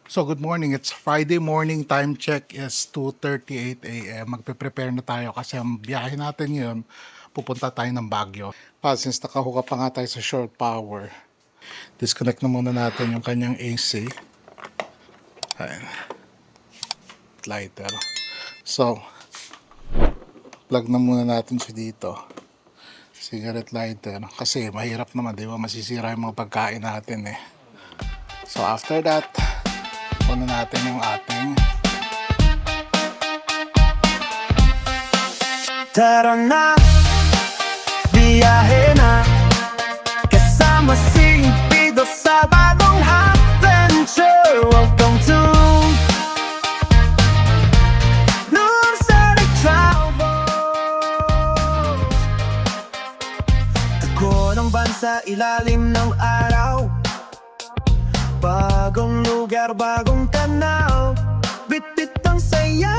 So good morning, it's Friday morning, time check is 2:38 AM. Magpe-prepare na tayo kasi ang biyahe natin ngayon, pupunta tayo ng Baguio. Since nakahuka pa nga tayo sa shore power, disconnect na muna natin yung kanyang AC. Ayan. Lighter. So, plug na muna natin siya dito. Cigarette lighter. Kasi mahirap naman, di ba? Masisira yung mga pagkain natin eh. So after that, una natin yung ating Tara na, biyahe na, kasama si Pido sa bagong adventure. Welcome to Luxury Travels. Tako ng bansa, ilalim ng araw, bagong lugar, bagong tanaw, bit-bit ang saya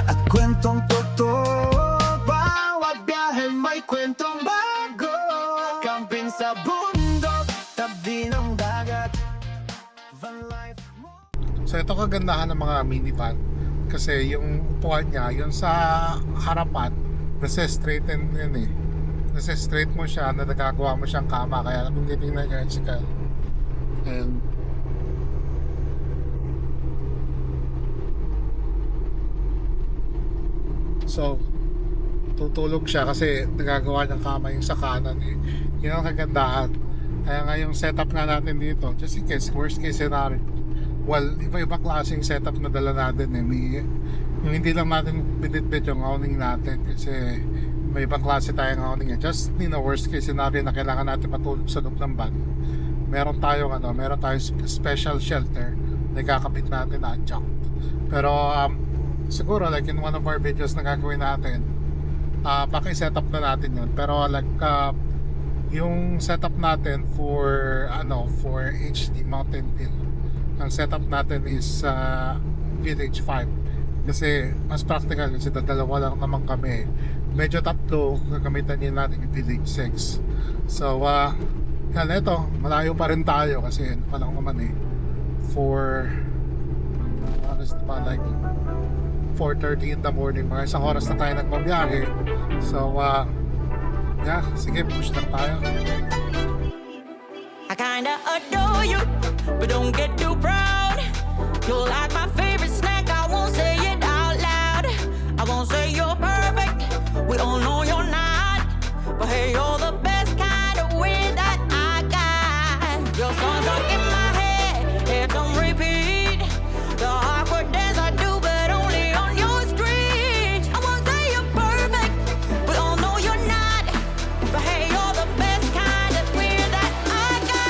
at kwentong totoo. Bawat biyahe may kwentong bago. Camping sa bundok, tabi ng dagat, van life mo. So ito kagandahan ng mga minivan kasi yung upuan niya, yung sa harapan, nasa straighten yun eh. Nasa straight mo siya, na nagagawa mo siyang kama, kaya kung titingnan niya si Kyle. And so tutulog siya kasi nagagawa niyang kama yung sa kanan eh. Yun ang kagandahan. Kaya nga yung setup nga natin dito, just in case, worst case scenario, well, iba-ibang klaseng setup na dala natin eh. Yung hindi lang natin binitbit yung awning natin kasi may ibang klase tayong awning eh. Just, worst case scenario na kailangan natin matulog sa loob ng van, meron tayong special shelter na kakabit natin na adjunct. Pero siguro like in one of our videos na gagawin natin, paki-setup na natin yun. Pero like yung setup natin for HD Mountain Dew, ang setup natin is Village 5 kasi mas practical kasi dalawa lang naman kami. Medyo tatlo gagamitan din natin yung Village 6. So yan, eto, malayo pa rin tayo kasi pa lang naman eh for like 4:30 in the morning, mga isang oras na tayo nagbabiyahe. So yeah, sige, push lang tayo. I kinda adore you, but don't get too proud. You're like my favorite snack, I won't say it out loud. I won't say you're perfect, we all know you're not. But hey, you're the best kind of way that I got. Your song's stuck in my head, it's on repeat. The awkward dance I do, but only on your street. I won't say you're perfect, we all know you're not. But hey, you're the best kind of way that I got.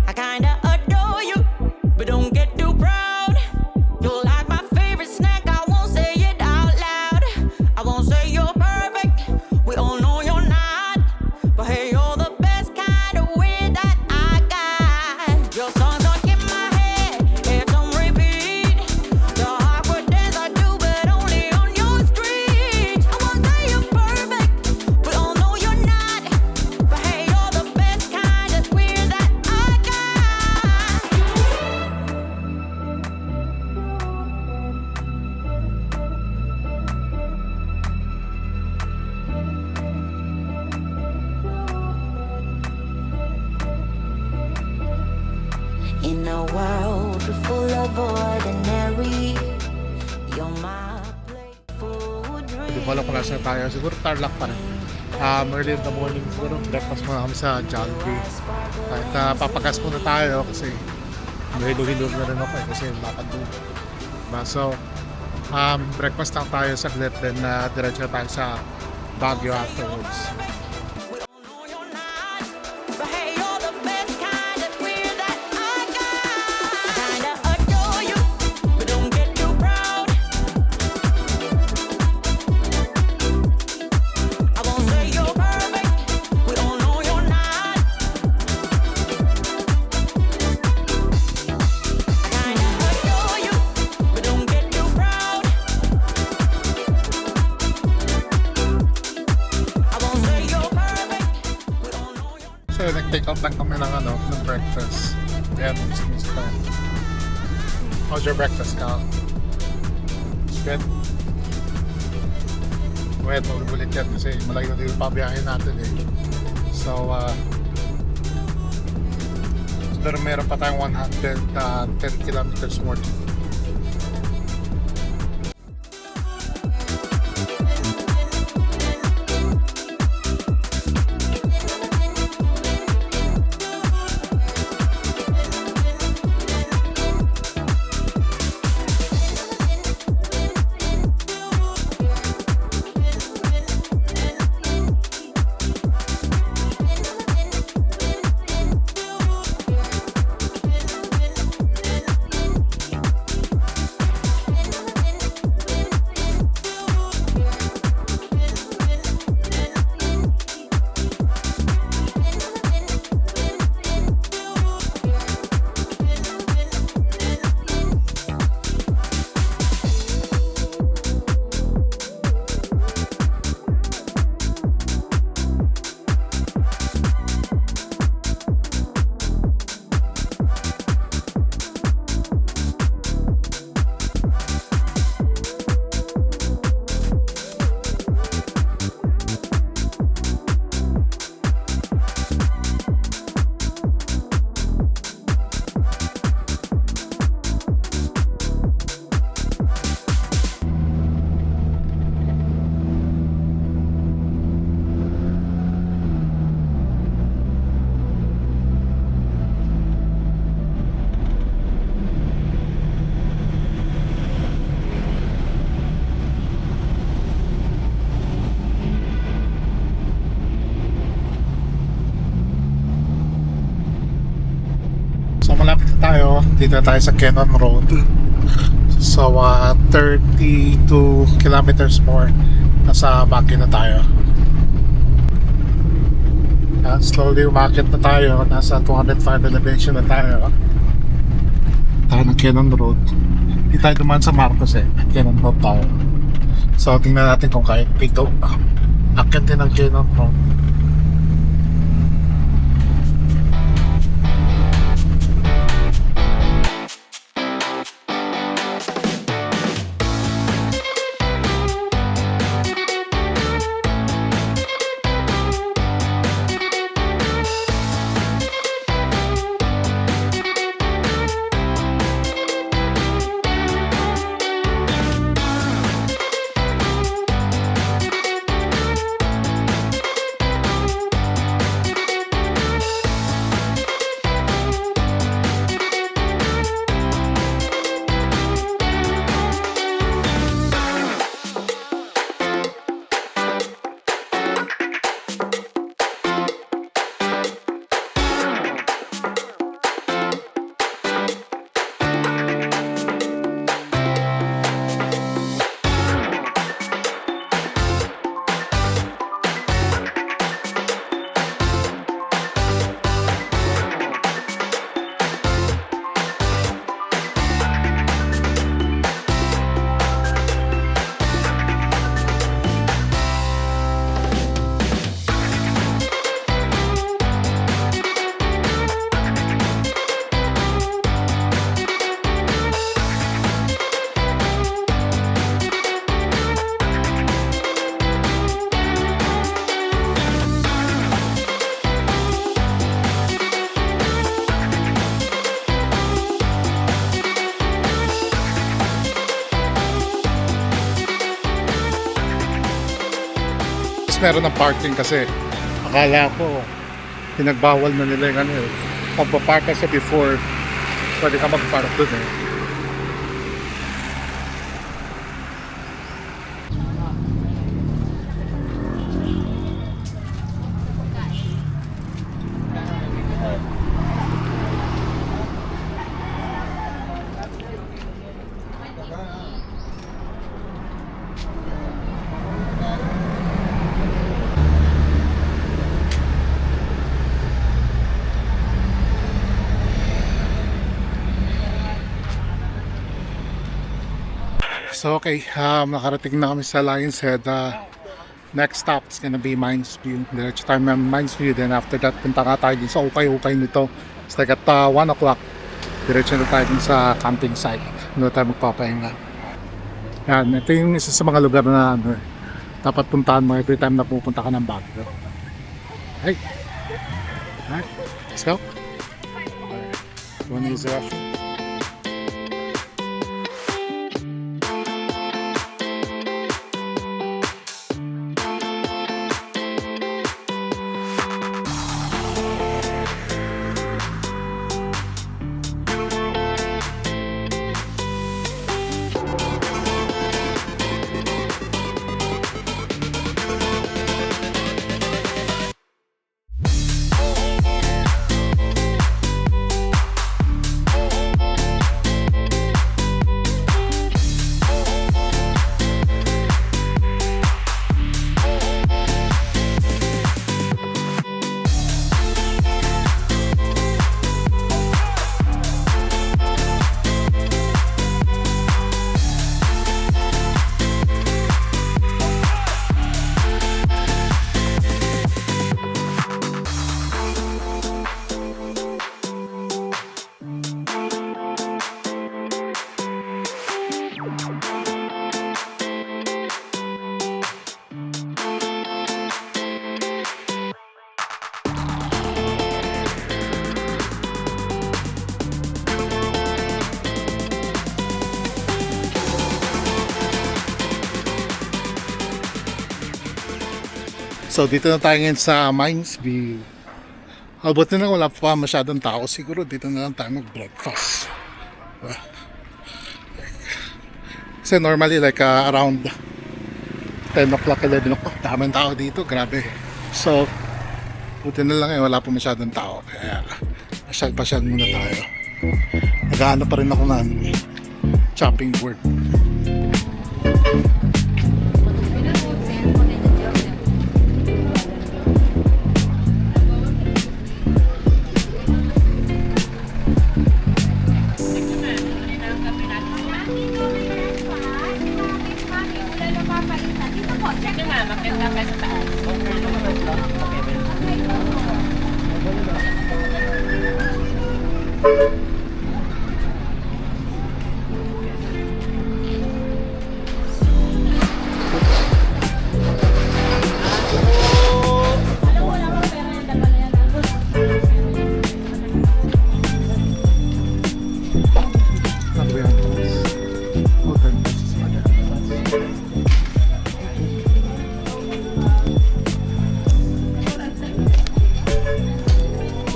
I kinda adore you, but don't get too proud. You're like my favorite snack, I won't say it out loud. I won't say you're perfect, we all know you're not. But hey, you're the best kind of way that I got. Your song's stuck in my head, it's on repeat. The awkward dance I do, but only on your street. I won't say you're perfect, we all know you're not. But hey, you're the best kind of way that I got. In a world full of ordinary, you're my playful dream. Hindi ko alam kung nasa tayo, siguro Tarlac pa rin. early in the morning siguro, breakfast muna kami sa Jollibee. Kahit papagas muna tayo kasi hilo-hilo na rin ako kasi makadulog. Diba? So, breakfast lang tayo saglit, then diretso tayo sa Baguio afterwards. We all know you're not, but hey, you're the best kind of queer that I got. I kinda adore you, but don't get too proud. I won't say you're perfect. We all know you're not. I kinda adore you, but don't get too proud. I won't say you're perfect. We all know you're. So, nag-take out lang kami ng breakfast. Ayan, business ko. How's your breakfast, Kyle? It's good? Wait, ulit yan kasi malayo na din yung pabiyahin natin eh. So, pero meron pa tayong 110 kilometers more to go. So malapit na tayo. Dito na tayo sa Cannon Road. So 32 kilometers more. Nasa Baguio na tayo. Slowly umakit na tayo. Nasa 205 elevation na tayo. Tayo ng Cannon Road. Hindi tayo dumaan sa Marcos eh. Cannon Road tayo. So tingnan natin kung kaya pito. Akit din ng Cannon Road. least meron ng parking kasi akala ko pinagbawal na nila yung ano eh. Pagpapark kasi before, pwede ka magpark doon eh. So okay, nakarating na kami sa Lion's Head. Next stop is gonna be Mines View. Diretso tayo ng Mines View. Then after that, punta nga tayo din sa ukay-ukay nito. It's like at 1 o'clock. Diretso na tayo din sa camping site. Doon tayo magpapahinga. Yan, ito yung isa sa mga lugar na ano, dapat puntahan mo every time na pupunta ka ng Baguio. Hey! Alright, let's go. You wanna use the restroom? So dito na tayo ngayon sa Mines View. Buti na wala pa masyadong tao. Siguro dito na lang tayo mag-breakfast. Kasi normally like around 10 o'clock, 11 o'clock. Daming tao dito, grabe. So, buti na lang ngayon wala pa masyadong tao. Kaya pasyal-pasyal muna tayo. Naghahanap pa rin ako ng chopping board.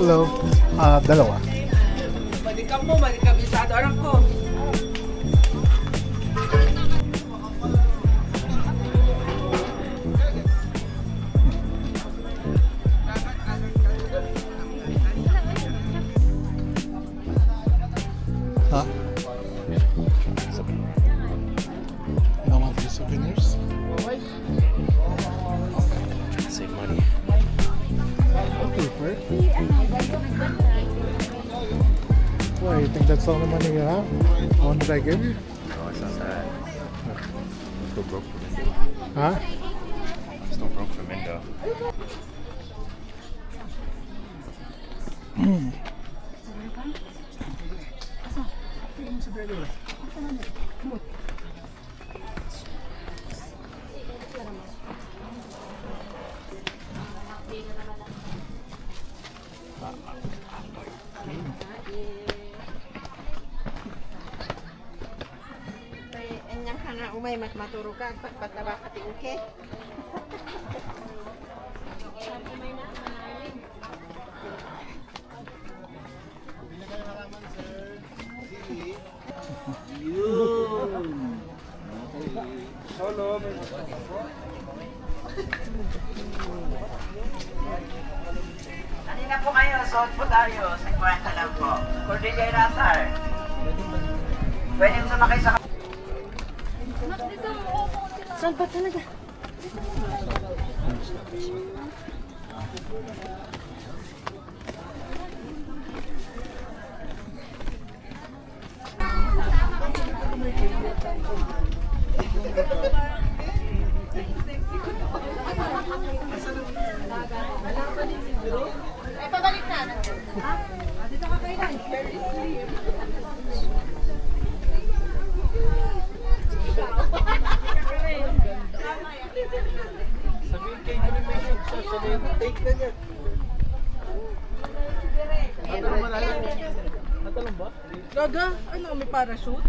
Hello. Dalawa. Balikan mo, balikan bisado anak ko. Huh? You don't want these souvenirs? Save money. Okay, for it. Why, you think that's all the money you have? How much did I give you? No, it's not that. I'm still broke from Indo. Huh? I'm still broke from Indo. Enyang hanga umay mat maturo ka pataba kati uke. Kanina po kayo, sold po tayo. 50 lang po. Cordillera Sir. Pwede mo sumakay sa... Saan pa talaga? Gaga, ano, may parachute?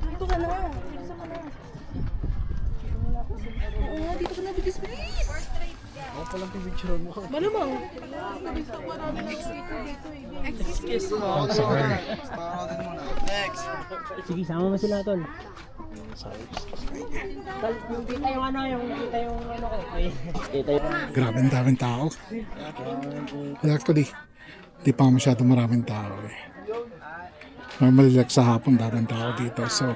Dito ka na. Bilisan ka na. Oo nga, dito ka na. Bilis, bilis! Malamang. Sige, sama mo sila, tol. Tol, yung kita yung ano, ko. Ay, kita yung... Grabe ang daming tao. Well, actually, di pa masyado maraming tao eh. Normally like sa hapon, daming tao dito. So,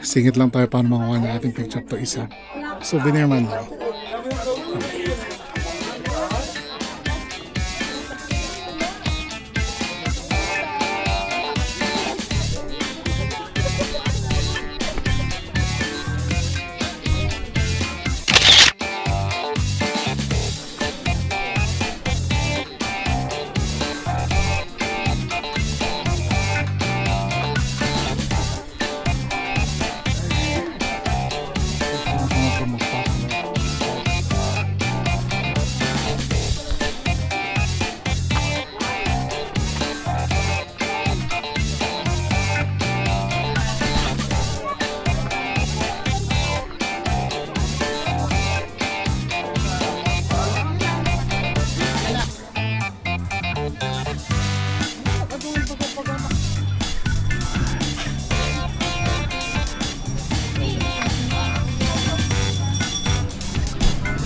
singit lang tayo paano makuha na ating picture to isa. Souvenir man lang.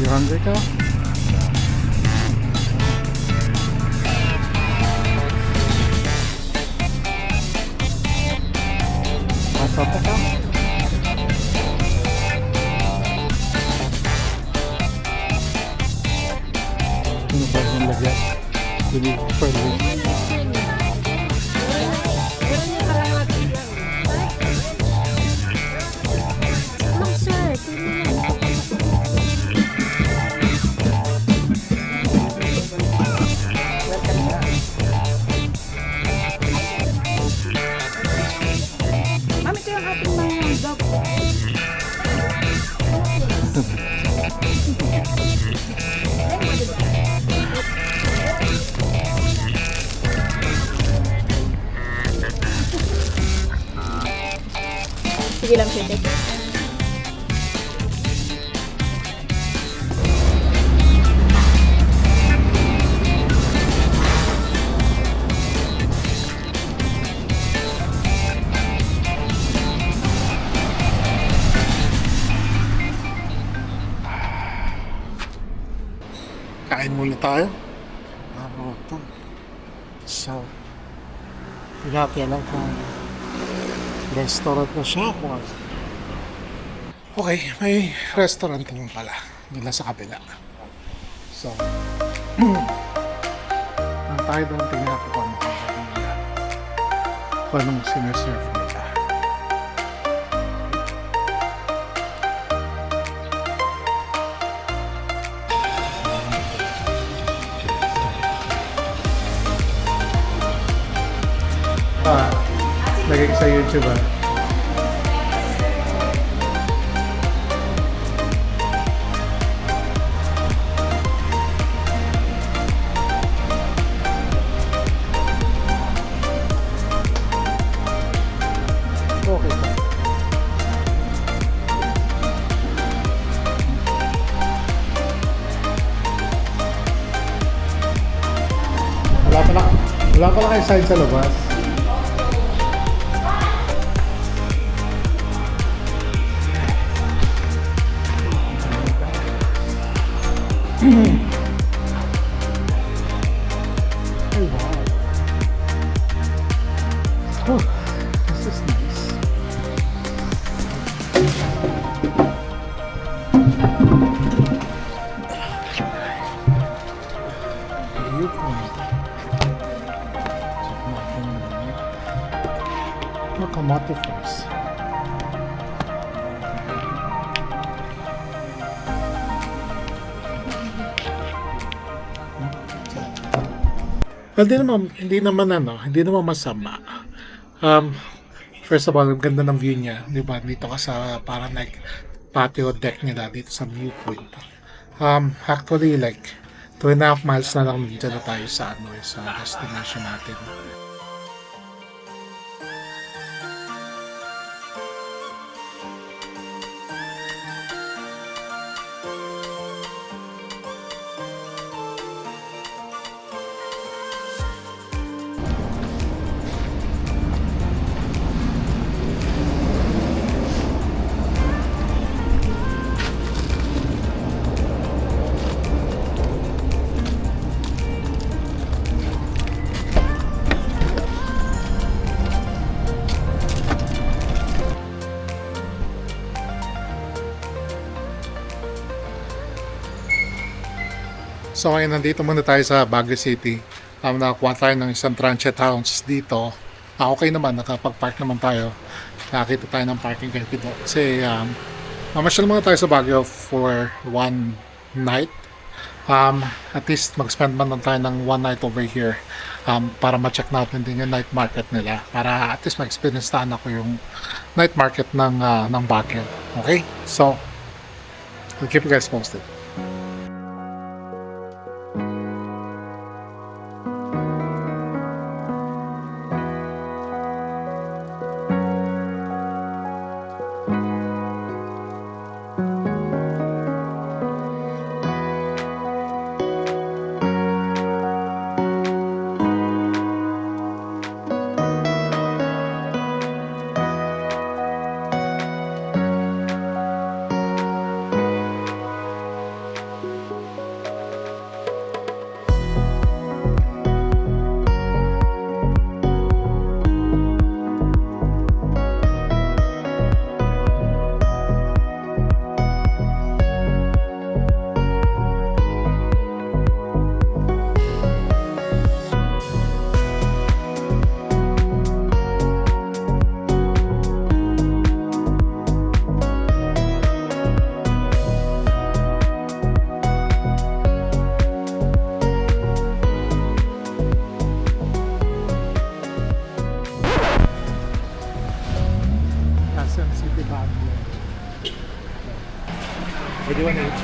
You hungry ka? Masap ka? Ano ba yung lagyan? Bili for me. Sige lang, sige. Kain muna tayo. Ito. So, pinapya lang kung restaurant na siya. Okay, may restaurant naman pala. Nila sa kabila. So, ang tayo doon tingnan ko kung anong sineserve nila. Lagay ko sa YouTube ah. Okay pa. Wala pa na. Wala ka lang kayo sign sa labas. Oh, wow. Oh, this is nice. Viewpoint. Locomotive force. Well, hindi naman masama. First of all, ang ganda ng view niya, di ba? Dito ka sa parang like patio deck nila dito sa viewpoint. Actually, like 2.5 miles na lang dito na tayo sa sa destination natin. So ngayon nandito muna tayo sa Baguio City. Nakakuha tayo ng isang transit house dito. Okay naman, nakapag-park naman tayo. Nakakita tayo ng parking kahit dito. Kasi mamasyal muna tayo sa Baguio for one night. At least mag-spend man lang tayo ng one night over here. Para ma-check natin din yung night market nila. Para at least ma-experience taan ako yung night market ng Baguio. Okay? So, I'll keep you guys posted. City Baguio. 81H.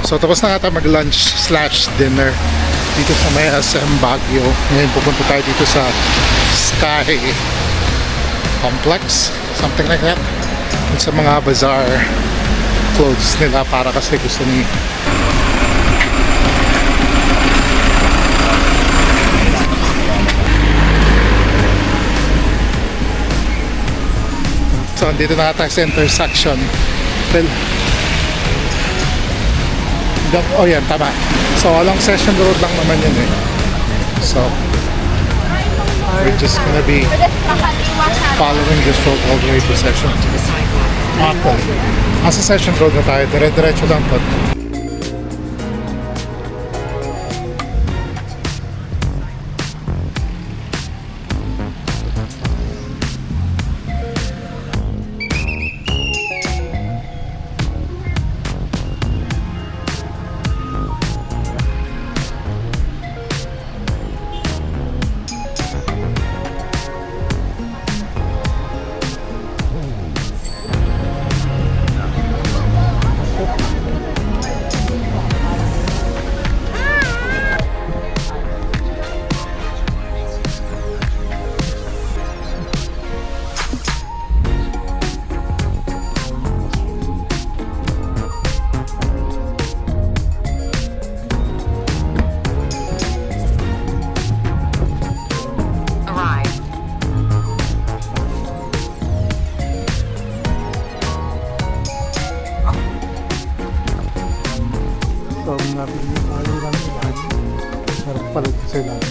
So tapos na nga tayo mag-lunch / dinner dito sa may SM Baguio. Ngayon pupunta tayo dito sa Sky Complex, something like that. Dun sa mga bazaar clothes nila para kasi gusto ni So dito na nga tayo sa intersection. Well, oh yan, tama. So along Session Road lang naman yun eh. So we're just gonna be following this road all the way to Session. Actually, nasa Session Road na tayo, dire-diretso lang to.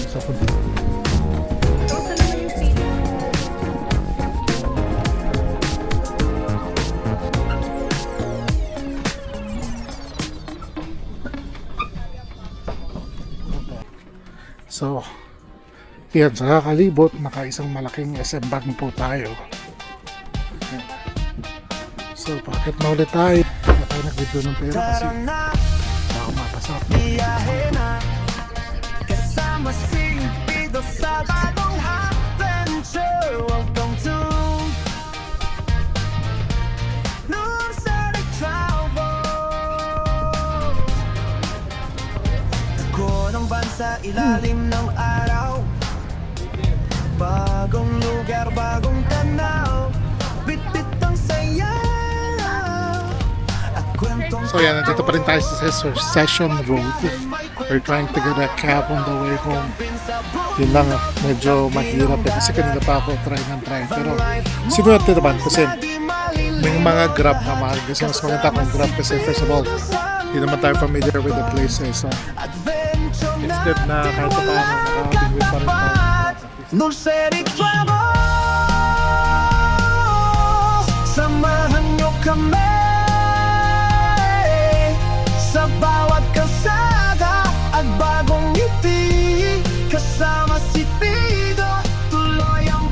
Sa kundi. Saan naman yung pin? So, yan, sa kakalibot, nakaisang malaking SM bag po tayo. Yan. So, bakit na ulit tayo? Wala tayo nag-video ng pera kasi Tara na, baka mapasap. biyahe na. Kasama si Pido sa bagong adventure. Welcome to Luxury Travel. Ako ng bansa, ilalim ng araw. Bagong lugar, bagong tanaw. Bit-bit ang saya. At kwentong So yan, nandito pa rin tayo sa Session Road. We're trying to get a cab on the way home. Yun lang, medyo mahirap eh, kasi kanina pa ako try. Pero sigurado naman kasi may mga Grab na mahal. Kasi mas maganda kung Grab kasi first of all, hindi naman tayo familiar with the places. So it's good na kahit pa paano nakabigwit pa rin tayo. Luxury Travel. Samahan nyo kami sa bawat kalsada at bagong ngiti. Kasama si Pido, tuloy ang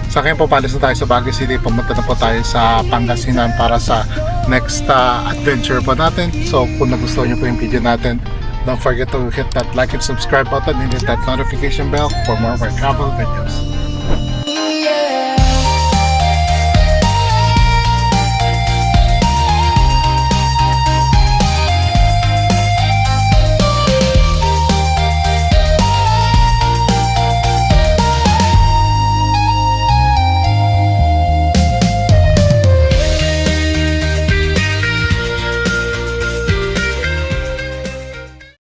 Sa akin po, palis na tayo sa Baguio City. Pumunta na po tayo sa Pangasinan para sa next adventure po natin. So kung nagustuhan nyo po yung video natin, don't forget to hit that like and subscribe button and hit that notification bell for more of our travel videos.